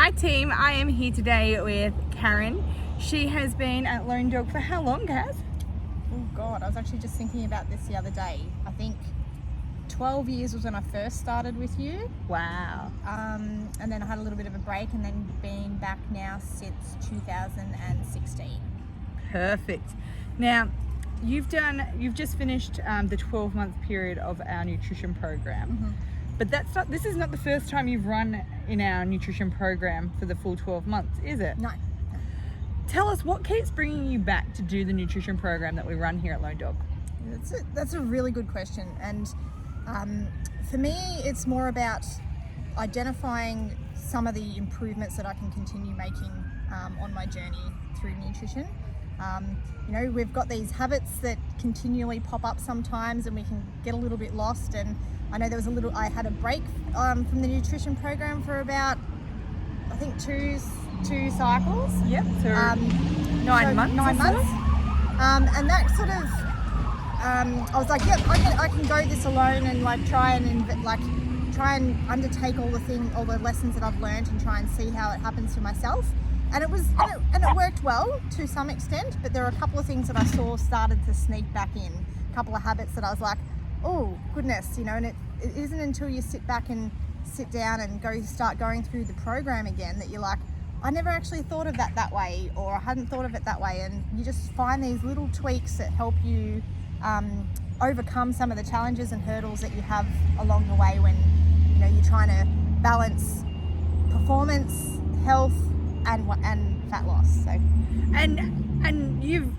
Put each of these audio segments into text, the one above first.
Hi team, I am here today with Karyn. She has been at Lone Dog for how long, Kaz? Oh God, I was actually just thinking about this the other day. I think 12 years was when I first started with you. Wow. And then I had a little bit of a break and then been back now since 2016. Perfect. Now, you've just finished the 12-month period of our nutrition program. Mm-hmm. But this is not the first time you've run in our nutrition program for the full 12 months, is it? No. Tell us what keeps bringing you back to do the nutrition program that we run here at Lone Dog. That's a really good question. And for me, it's more about identifying some of the improvements that I can continue making on my journey through nutrition. We've got these habits that continually pop up sometimes and we can get a little bit lost. And I know I had a break from the nutrition program for about, I think two cycles. Yep, so 9 months. 9 months. And that sort of, I was like, yep, I can go this alone and try and undertake all the lessons that I've learned and try and see how it happens for myself. And it worked well to some extent, but there were a couple of things that I saw started to sneak back in, a couple of habits that I was like, oh goodness, and it isn't until you sit down and start going through the program again that you're like, I never actually thought of that way, or I hadn't thought of it that way. And you just find these little tweaks that help you overcome some of the challenges and hurdles that you have along the way when you're trying to balance performance, health, and fat loss. So and you've,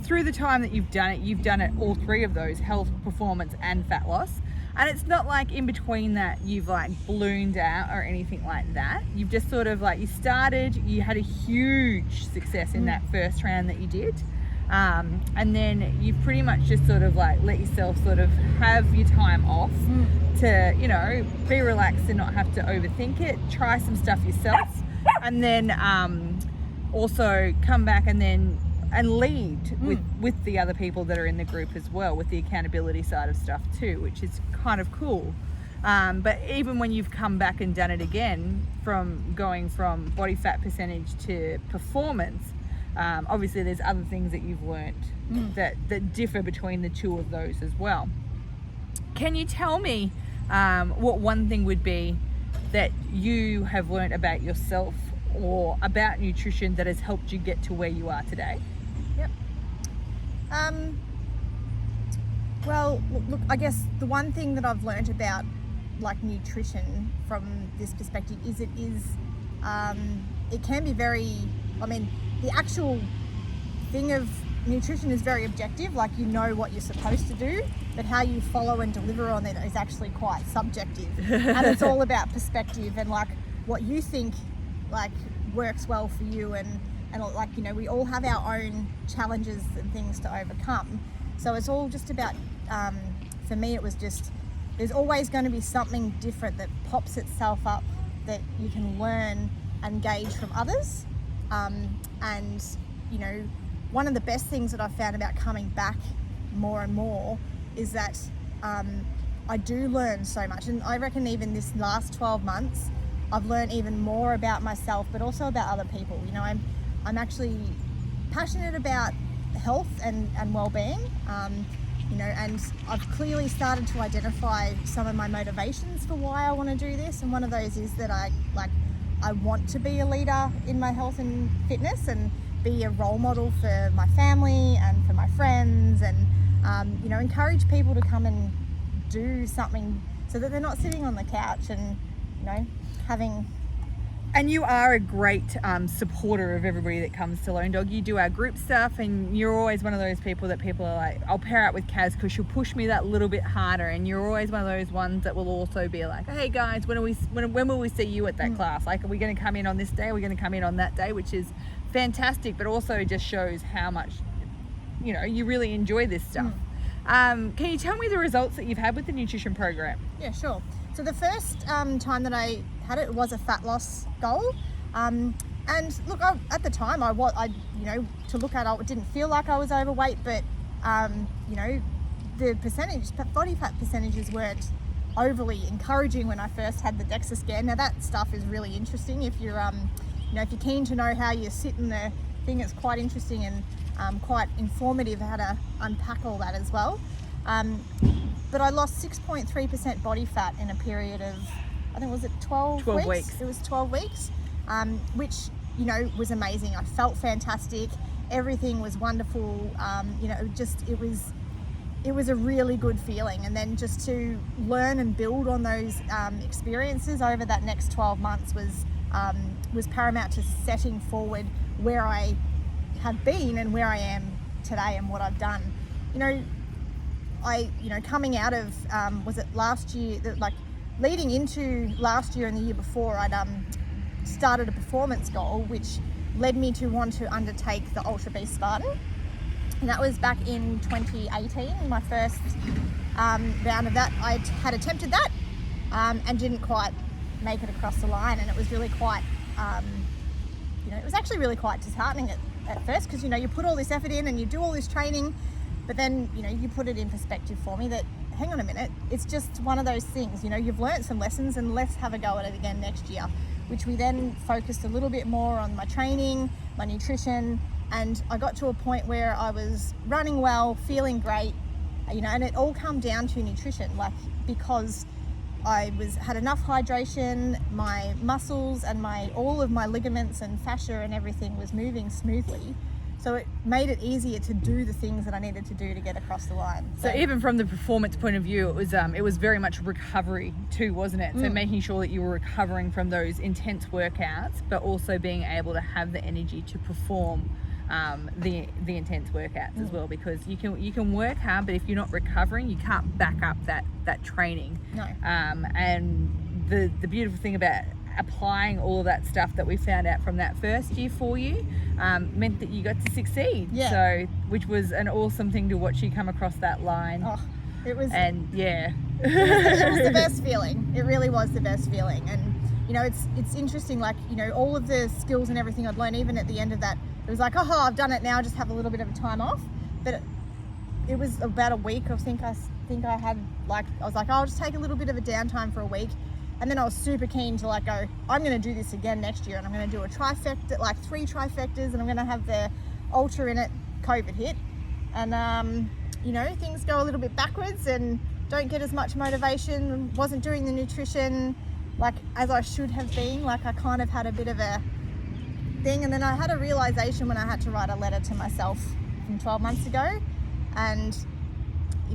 through the time that you've done it all three of those: health, performance, and fat loss. And it's not like in between that you've ballooned out or anything like that. You've just sort of you had a huge success in that first round that you did. And then you've pretty much just sort of let yourself sort of have your time off to, be relaxed and not have to overthink it, try some stuff yourself, and then also come back and lead with the other people that are in the group as well, with the accountability side of stuff too, which is kind of cool. But even when you've come back and done it again, from going from body fat percentage to performance, obviously there's other things that you've learnt that differ between the two of those as well. Can you tell me what one thing would be that you have learnt about yourself or about nutrition that has helped you get to where you are today? Yep. Well, look, I guess the one thing that I've learnt about nutrition from this perspective is it can be very, the actual thing of nutrition is very objective, you know what you're supposed to do, but how you follow and deliver on it is actually quite subjective. And it's all about perspective and what you think works well for you, and we all have our own challenges and things to overcome. So it's all just about, for me it was just, there's always going to be something different that pops itself up that you can learn and gauge from others. And one of the best things that I've found about coming back more and more is that I do learn so much. And I reckon even this last 12 months I've learned even more about myself, but also about other people. I'm actually passionate about health and well-being, and I've clearly started to identify some of my motivations for why I want to do this. And one of those is that I want to be a leader in my health and fitness and be a role model for my family and for my friends, and encourage people to come and do something so that they're not sitting on the couch and having. And you are a great supporter of everybody that comes to Lone Dog. You do our group stuff, and you're always one of those people that people are like, I'll pair up with Kaz because she'll push me that little bit harder. And you're always one of those ones that will also be like, hey guys, when will we see you at that class? Are we going to come in on this day? Are we going to come in on that day? Which is fantastic, but also just shows how much you really enjoy this stuff. Can you tell me the results that you've had with the nutrition program? Yeah, sure. So the first time that I had it was a fat loss goal, and look, at the time I to look at, I didn't feel like I was overweight, but the body fat percentages weren't overly encouraging when I first had the DEXA scan. Now that stuff is really interesting. If you're, if you're keen to know how you sit in the thing, it's quite interesting and quite informative how to unpack all that as well. But I lost 6.3% body fat in a period of, I think, was it 12 weeks? It was 12 weeks, which, was amazing. I felt fantastic. Everything was wonderful. It was a really good feeling. And then just to learn and build on those experiences over that next 12 months was paramount to setting forward where I have been and where I am today and what I've done. Coming out of, was it last year, leading into last year and the year before, I'd started a performance goal, which led me to want to undertake the Ultra Beast Spartan. And that was back in 2018, my first round of that. I had attempted that and didn't quite make it across the line. And it was really quite, it was actually really quite disheartening at first, because, you put all this effort in and you do all this training, but then, you put it in perspective for me that, hang on a minute, it's just one of those things, you've learnt some lessons, and let's have a go at it again next year, which we then focused a little bit more on my training, my nutrition, and I got to a point where I was running well, feeling great, and it all come down to nutrition, because I had enough hydration, my muscles and all of my ligaments and fascia and everything was moving smoothly. So it made it easier to do the things that I needed to do to get across the line. So even from the performance point of view, it was very much recovery too, wasn't it? So making sure that you were recovering from those intense workouts, but also being able to have the energy to perform the intense workouts as well, because you can work hard, but if you're not recovering, you can't back up that training. No. And the beautiful thing about applying all of that stuff that we found out from that first year for you meant that you got to succeed. Yeah. So, which was an awesome thing to watch you come across that line. Oh, it was. And yeah, it was the best feeling. It really was the best feeling. And it's interesting. All of the skills and everything I'd learned, even at the end of that, it was like, oh, I've done it now. Just have a little bit of a time off. But it was about a week. I think I had I was like, I'll just take a little bit of a downtime for a week. And then I was super keen to go, I'm going to do this again next year, and I'm going to do a trifecta, 3 trifectas, and I'm going to have the ultra in it. COVID hit, and things go a little bit backwards, and don't get as much motivation. Wasn't doing the nutrition as I should have been. I kind of had a bit of a thing, and then I had a realization when I had to write a letter to myself from 12 months ago, and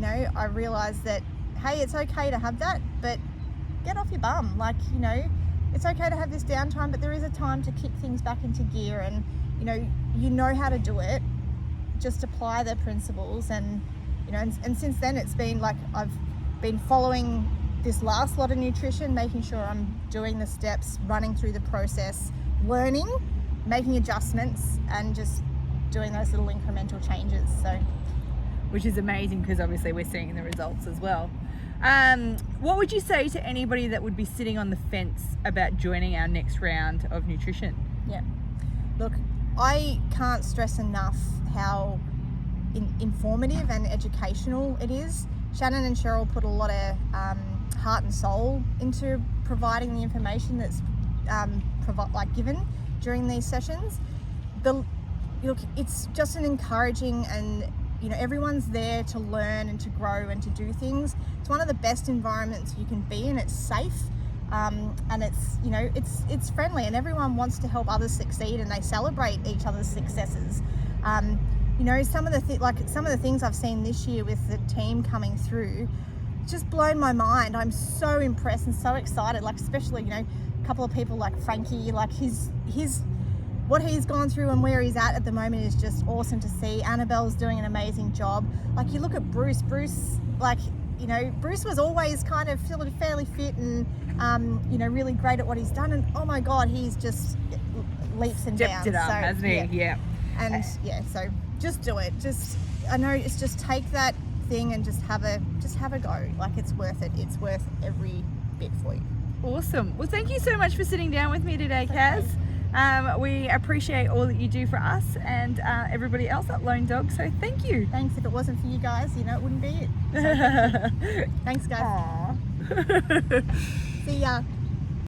I realized that, hey, it's okay to have that, but get off your bum. It's okay to have this downtime, but there is a time to kick things back into gear, and you know how to do it. Just apply the principles, and and since then it's been I've been following this last lot of nutrition, making sure I'm doing the steps, running through the process, learning, making adjustments, and just doing those little incremental changes. So, which is amazing, because obviously we're seeing the results as well. What would you say to anybody that would be sitting on the fence about joining our next round of nutrition? Yeah, look, I can't stress enough how informative and educational it is. Shannon and Cheryl put a lot of heart and soul into providing the information that's given during these sessions. Look, it's just an encouraging, and everyone's there to learn and to grow and to do things. It's one of the best environments you can be in. It's safe, and it's friendly, and everyone wants to help others succeed, and they celebrate each other's successes. Some of the things I've seen this year with the team coming through, just blown my mind. I'm so impressed and so excited. Especially a couple of people like Frankie, his what he's gone through and where he's at the moment is just awesome to see. Annabelle's doing an amazing job. You look at Bruce, Bruce was always kind of fairly fit and, really great at what he's done. And oh my God, he's just leaps and bounds. Stepped it up, hasn't he? Yeah. And so just do it. I know it's just take that thing and just have a go. It's worth it. It's worth every bit for you. Awesome. Well, thank you so much for sitting down with me today, Kaz. We appreciate all that you do for us and everybody else at Lone Dog, so thank you. Thanks. If it wasn't for you guys, it wouldn't be it. So thanks, guys. Aww. See ya.